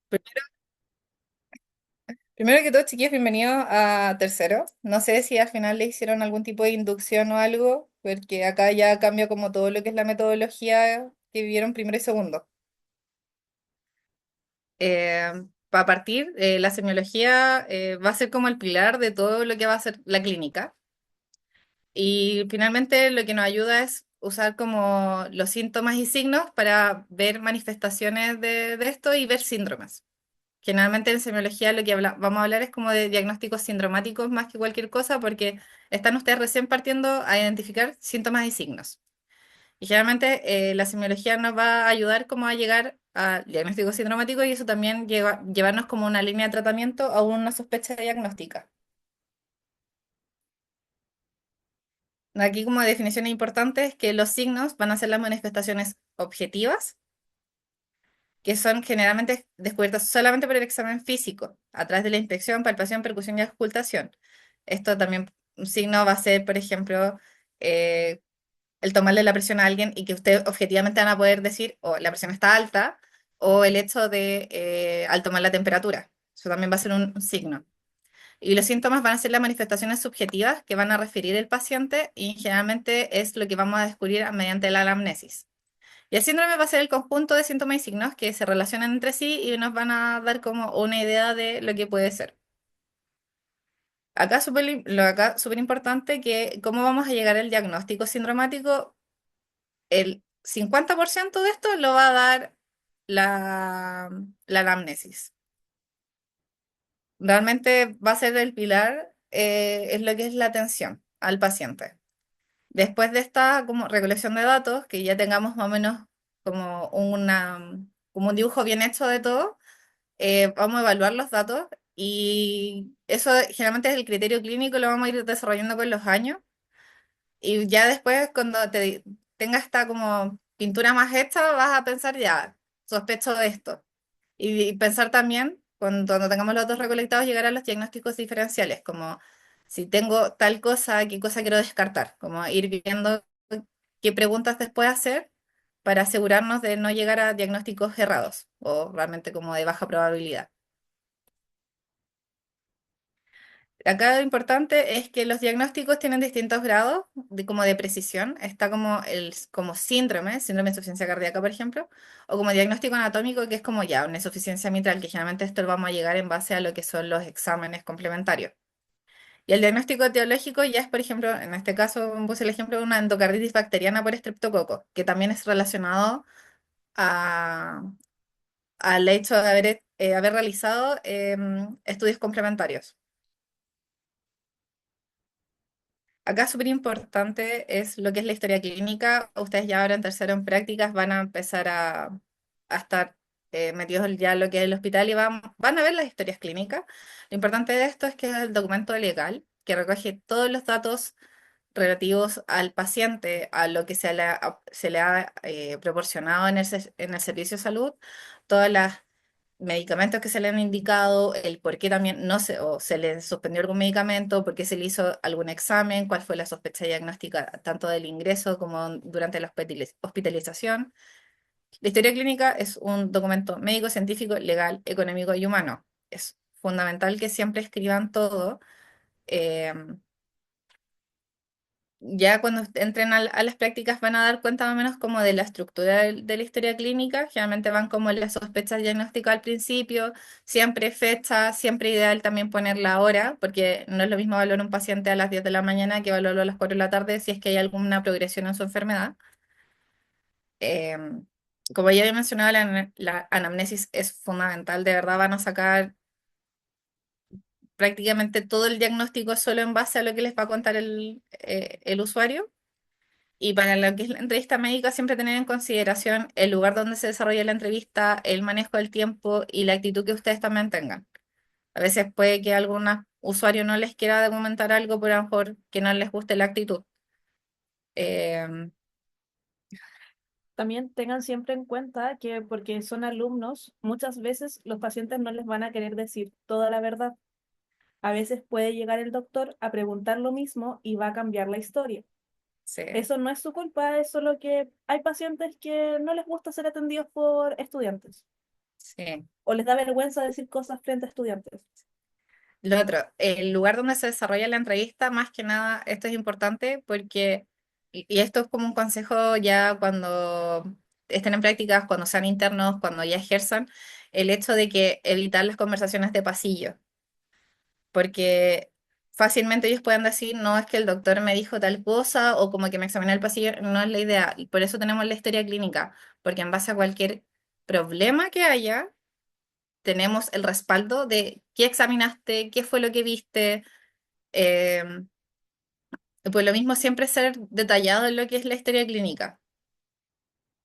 Primero, primero que todo, chiquillos, bienvenidos a tercero. No sé si al final le hicieron algún tipo de inducción o algo, porque acá ya cambia como todo lo que es la metodología que vivieron primero y segundo. Para partir, la semiología va a ser como el pilar de todo lo que va a ser la clínica. Y finalmente lo que nos ayuda es usar como los síntomas y signos para ver manifestaciones de esto y ver síndromes. Generalmente en semiología lo que vamos a hablar es como de diagnósticos sindromáticos más que cualquier cosa porque están ustedes recién partiendo a identificar síntomas y signos. Y generalmente la semiología nos va a ayudar como a llegar al diagnóstico sindromático y eso también llevarnos como una línea de tratamiento a una sospecha diagnóstica. Aquí como definición importante es que los signos van a ser las manifestaciones objetivas que son generalmente descubiertas solamente por el examen físico, a través de la inspección, palpación, percusión y auscultación. Esto también, un signo va a ser, por ejemplo, eh, el tomarle la presión a alguien y que usted objetivamente van a poder decir, o la presión está alta, o el hecho de, al tomar la temperatura. Eso también va a ser un signo. Y los síntomas van a ser las manifestaciones subjetivas que van a referir el paciente y generalmente es lo que vamos a descubrir mediante la anamnesis. Y el síndrome va a ser el conjunto de síntomas y signos que se relacionan entre sí y nos van a dar como una idea de lo que puede ser. Acá súper importante que cómo vamos a llegar al diagnóstico sindromático, el 50% de esto lo va a dar la anamnesis. Realmente va a ser el pilar, es lo que es la atención al paciente. Después de esta como recolección de datos, que ya tengamos más o menos como un dibujo bien hecho de todo, vamos a evaluar los datos y eso generalmente es el criterio clínico, lo vamos a ir desarrollando con los años y ya después cuando tengas esta como pintura más hecha vas a pensar ya, sospecho de esto y pensar también cuando tengamos los datos recolectados llegar a los diagnósticos diferenciales, como si tengo tal cosa, qué cosa quiero descartar, como ir viendo qué preguntas después hacer para asegurarnos de no llegar a diagnósticos errados o realmente como de baja probabilidad. Acá lo importante es que los diagnósticos tienen distintos grados como de precisión. Está como síndrome de insuficiencia cardíaca, por ejemplo, o como diagnóstico anatómico, que es como ya una insuficiencia mitral, que generalmente esto lo vamos a llegar en base a lo que son los exámenes complementarios. Y el diagnóstico etiológico ya es, por ejemplo, en este caso puse el ejemplo de una endocarditis bacteriana por estreptococo, que también es relacionado a, al hecho de haber realizado estudios complementarios. Acá súper importante es lo que es la historia clínica. Ustedes ya ahora en tercero en prácticas van a empezar a estar metidos ya en lo que es el hospital y van a ver las historias clínicas. Lo importante de esto es que es el documento legal que recoge todos los datos relativos al paciente, a lo que se le ha proporcionado en el servicio de salud, todas las medicamentos que se le han indicado, el por qué también no se, o se le suspendió algún medicamento, por qué se le hizo algún examen, cuál fue la sospecha diagnóstica tanto del ingreso como durante la hospitalización. La historia clínica es un documento médico, científico, legal, económico y humano. Es fundamental que siempre escriban todo. eh, ya cuando entren a las prácticas van a dar cuenta más o menos como de la estructura de la historia clínica. Generalmente van como las sospechas diagnósticas al principio, siempre fecha, siempre ideal también poner la hora, porque no es lo mismo evaluar un paciente a las 10 de la mañana que evaluarlo a las 4 de la tarde si es que hay alguna progresión en su enfermedad. Em, Como ya había mencionado, la anamnesis es fundamental, de verdad van a sacar prácticamente todo el diagnóstico solo en base a lo que les va a contar el usuario. Y para lo que es la entrevista médica, siempre tener en consideración el lugar donde se desarrolla la entrevista, el manejo del tiempo y la actitud que ustedes también tengan. A veces puede que a algún usuario no les quiera documentar algo, por a lo mejor que no les guste la actitud. Eh, También tengan siempre en cuenta que porque son alumnos, muchas veces los pacientes no les van a querer decir toda la verdad. A veces puede llegar el doctor a preguntar lo mismo y va a cambiar la historia. sí. Eso no es su culpa, es solo que hay pacientes que no les gusta ser atendidos por estudiantes. Sí. ¿O les da vergüenza decir cosas frente a estudiantes? Lo otro, el lugar donde se desarrolla la entrevista, más que nada, esto es importante porque, y esto es como un consejo ya cuando estén en prácticas, cuando sean internos, cuando ya ejerzan, el hecho de que evitar las conversaciones de pasillo, porque fácilmente ellos pueden decir, no es que el doctor me dijo tal cosa o como que me examiné el pasillo, no es la idea. Y por eso tenemos la historia clínica, porque en base a cualquier problema que haya, tenemos el respaldo de qué examinaste, qué fue lo que viste. eh, pues lo mismo siempre ser detallado en lo que es la historia clínica.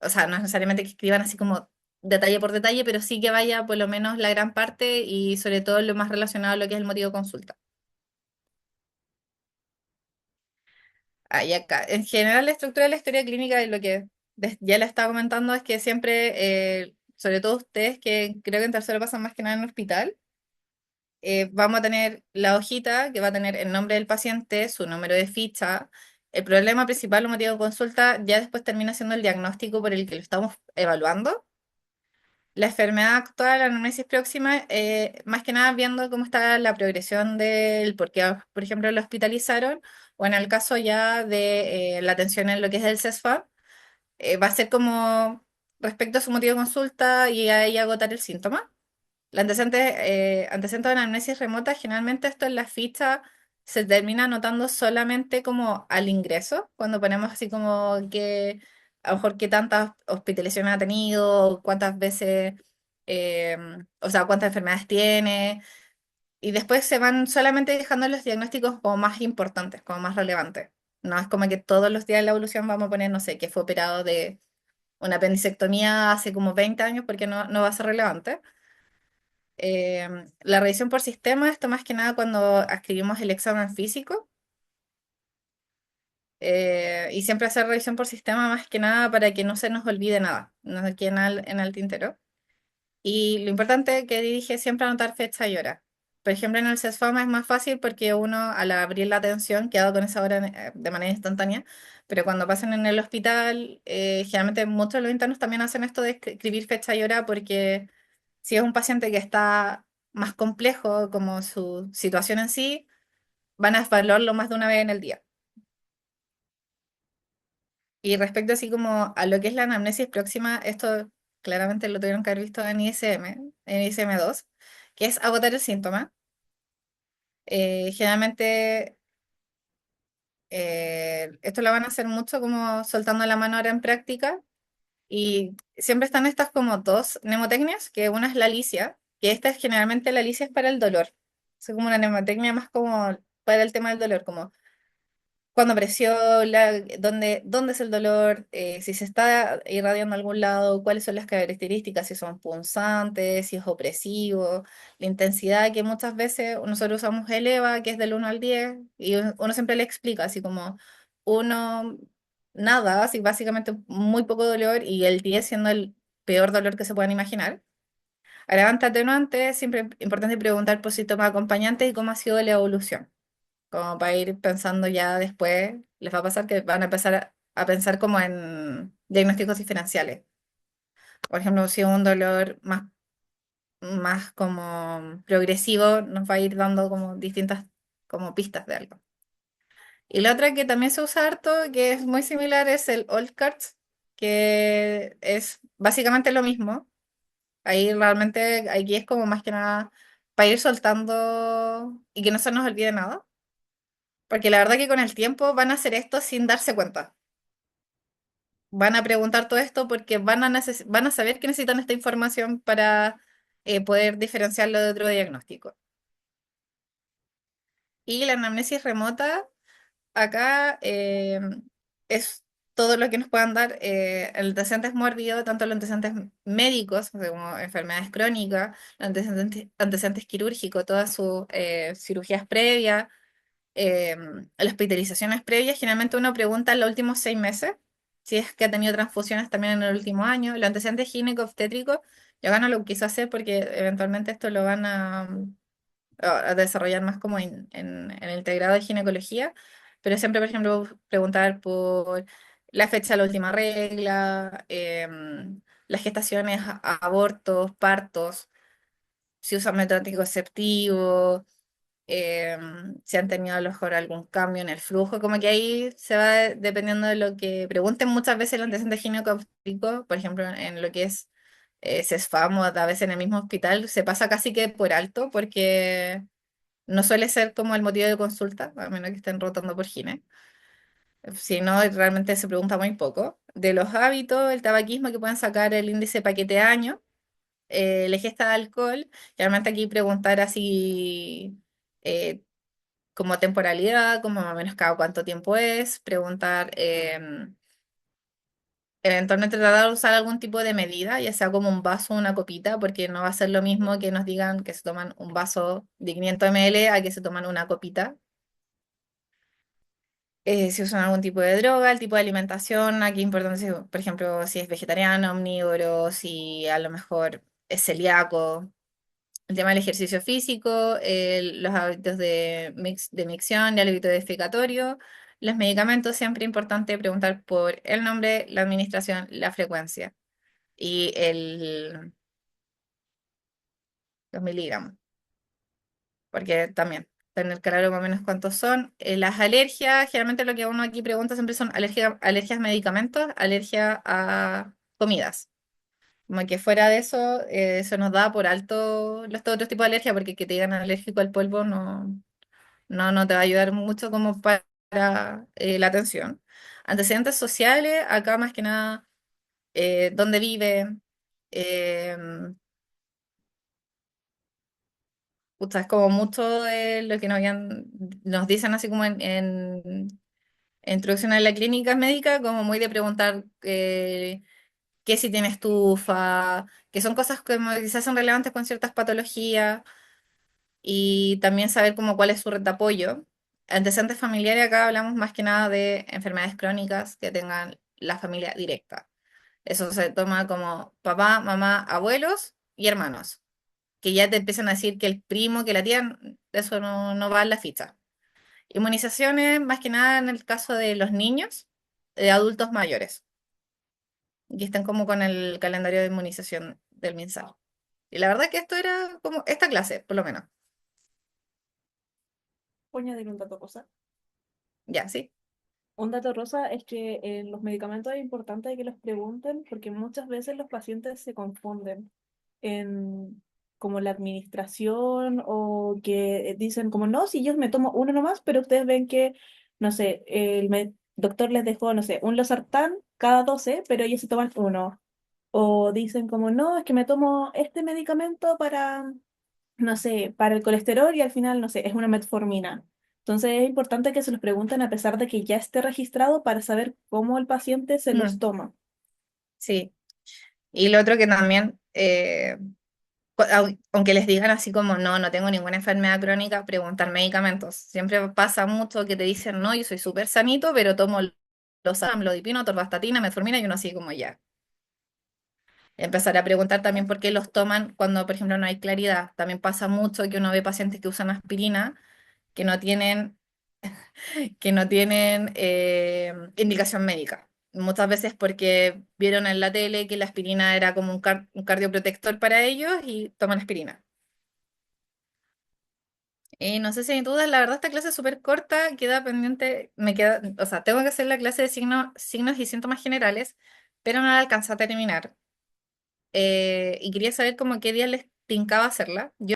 O sea, no es necesariamente que escriban así como detalle por detalle, pero sí que vaya por lo menos la gran parte y sobre todo lo más relacionado a lo que es el motivo de consulta. Ahí acá. En general, la estructura de la historia clínica y lo que ya le estaba comentando es que siempre, sobre todo ustedes, que creo que en tercero pasan más que nada en el hospital, vamos a tener la hojita que va a tener el nombre del paciente, su número de ficha. El problema principal o motivo de consulta ya después termina siendo el diagnóstico por el que lo estamos evaluando. La enfermedad actual, la anamnesis próxima, más que nada viendo cómo está la progresión del por qué, por ejemplo, lo hospitalizaron, o en el caso ya de la atención en lo que es el CESFA, va a ser como respecto a su motivo de consulta y ahí agotar el síntoma. Antecedentes de anamnesis remota, generalmente esto en la ficha se termina anotando solamente como al ingreso, cuando ponemos así como que a lo mejor qué tantas hospitalizaciones ha tenido, cuántas veces, eh, o sea, cuántas enfermedades tiene, y después se van solamente dejando los diagnósticos como más importantes, como más relevantes. No es como que todos los días de la evolución vamos a poner, no sé, que fue operado de una apendicectomía hace como 20 años porque no va a ser relevante. La revisión por sistema, esto más que nada cuando escribimos el examen físico, y siempre hacer revisión por sistema más que nada para que no se nos olvide nada, no se quede en el tintero. Y lo importante que dije siempre anotar fecha y hora. Por ejemplo, en el CESFAMA es más fácil porque uno al abrir la atención queda con esa hora de manera instantánea, pero cuando pasan en el hospital, generalmente muchos de los internos también hacen esto de escribir fecha y hora porque si es un paciente que está más complejo como su situación en sí, van a evaluarlo más de una vez en el día. Y respecto así como a lo que es la anamnesis próxima, esto claramente lo tuvieron que haber visto en ISM, en ISM2, que es agotar el síntoma. Generalmente esto lo van a hacer mucho como soltando la mano ahora en práctica y siempre están estas como dos mnemotecnias, que una es la licia, que esta es generalmente la licia es para el dolor. Es como una mnemotecnia más como para el tema del dolor, como cuando apareció, dónde es el dolor, si se está irradiando a algún lado, cuáles son las características, si son punzantes, si es opresivo, la intensidad que muchas veces nosotros usamos eleva, que es del 1 al 10 y uno siempre le explica, así como uno, nada, así básicamente muy poco dolor, y el 10 siendo el peor dolor que se puedan imaginar. Agravante atenuante, siempre es importante preguntar por síntomas acompañantes y cómo ha sido la evolución como para ir pensando ya después, les va a pasar que van a empezar a pensar como en diagnósticos diferenciales. Por ejemplo, si un dolor más como progresivo nos va a ir dando como distintas como pistas de algo. Y la otra que también se usa harto, que es muy similar, es el Old Cards, que es básicamente lo mismo. Ahí realmente, aquí es como más que nada para ir soltando y que no se nos olvide nada. Porque la verdad que con el tiempo van a hacer esto sin darse cuenta. Van a preguntar todo esto porque van a saber que necesitan esta información para poder diferenciarlo de otro diagnóstico. Y la anamnesis remota, acá es todo lo que nos puedan dar el antecedentes mórbidos, tanto los antecedentes médicos, o sea, como enfermedades crónicas, los antecedentes quirúrgicos, todas sus cirugías previas, eh, las hospitalizaciones previas, generalmente uno pregunta en los últimos 6 meses, si es que ha tenido transfusiones también en el último año. Los antecedentes gineco-obstétricos, yo acá no lo quise hacer porque eventualmente esto lo van a desarrollar más como en el integrado de ginecología, pero siempre, por ejemplo, preguntar por la fecha de la última regla, las gestaciones, abortos, partos, si usan método anticonceptivo, si han tenido a lo mejor algún cambio en el flujo, como que ahí se va dependiendo de lo que pregunten muchas veces el antecedente ginecológico, por ejemplo, en lo que es CESFAM o a veces en el mismo hospital, se pasa casi que por alto porque no suele ser como el motivo de consulta, a menos que estén rotando por gine. Si no, realmente se pregunta muy poco. De los hábitos, el tabaquismo que pueden sacar el índice paquete año, la ingesta de alcohol, realmente aquí preguntar así eh, como temporalidad, como más o menos cada cuánto tiempo es, preguntar, eventualmente tratar de usar algún tipo de medida, ya sea como un vaso o una copita, porque no va a ser lo mismo que nos digan que se toman un vaso de 500 ml a que se toman una copita. Si usan algún tipo de droga, el tipo de alimentación, aquí importante, por ejemplo, si es vegetariano, omnívoro, si a lo mejor es celíaco, el tema del ejercicio físico, los hábitos de micción y el hábito defecatorio, los medicamentos, siempre importante preguntar por el nombre, la administración, la frecuencia y los miligramos, porque también tener claro más o menos cuántos son. Las alergias, generalmente lo que uno aquí pregunta siempre son alergias a medicamentos, alergia a comidas. Como que fuera de eso, se nos da por alto los otros tipos de alergia, porque que te digan alérgico al polvo no te va a ayudar mucho como para la atención. Antecedentes sociales, acá más que nada, dónde vive, eh, pucha, es como mucho de lo que nos dicen así como en introducción a la clínica médica, como muy de preguntar qué si tiene estufa, que son cosas que quizás son relevantes con ciertas patologías y también saber como cuál es su red de apoyo. Antecedentes familiares, acá hablamos más que nada de enfermedades crónicas que tengan la familia directa. Eso se toma como papá, mamá, abuelos y hermanos, que ya te empiezan a decir que el primo, que la tía, eso no va en la ficha. Inmunizaciones, más que nada en el caso de los niños, de adultos mayores, que están como con el calendario de inmunización del MinSal. Y la verdad que esto era como esta clase, por lo menos. Voy a añadir un dato cosa. Ya, sí. Un dato rosa es que los medicamentos es importante que los pregunten porque muchas veces los pacientes se confunden en como la administración o que dicen como no, si yo me tomo uno nomás, pero ustedes ven que, no sé, doctor les dejó, no sé, un losartán cada 12 pero ellos se toman uno. O dicen como no, es que me tomo este medicamento para no sé, para el colesterol y al final, no sé, es una metformina. Entonces es importante que se los pregunten a pesar de que ya esté registrado para saber cómo el paciente se los Mm, toma. sí. Y lo otro que también, aunque les digan así como no tengo ninguna enfermedad crónica, preguntar medicamentos. Siempre pasa mucho que te dicen, no, yo soy súper sanito, pero tomo los amlodipino, torvastatina, metformina y uno así como ya. Empezar a preguntar también por qué los toman cuando, por ejemplo, no hay claridad. También pasa mucho que uno ve pacientes que usan aspirina que no tienen, que no tienen indicación médica. Muchas veces porque vieron en la tele que la aspirina era como un cardioprotector para ellos y toman aspirina. Y no sé si hay dudas, la verdad esta clase es súper corta, queda pendiente, o sea, tengo que hacer la clase de signos y síntomas generales, pero no la alcanza a terminar. Y quería saber como qué día les tincaba hacerla. Yo